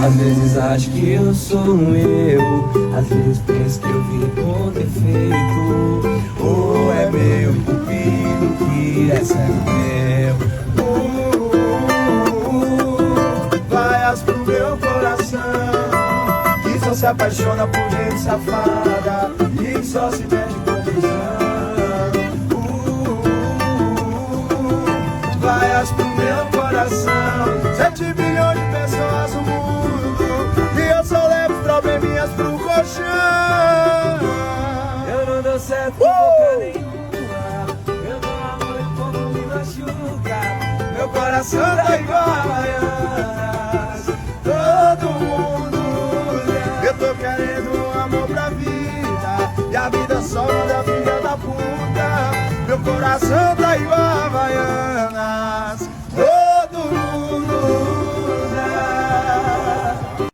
Às vezes acho que eu sou eu, às vezes penso que eu vim com defeito. Ou é meu cupido que é cego meu. Vaias pro meu coração, que só se apaixona por gente safada e só se perde confusão. Vaias pro meu coração, 7 bilhões de pessoas no mundo, e eu só levo probleminhas pro colchão. Eu não dou certo com boca nenhuma, eu dou amor e o povo me machuca. Meu coração tá igual a Havaianas, todo mundo usa. Eu tô querendo um amor pra vida, e a vida só manda filha da puta. Meu coração tá igual a Havaianas.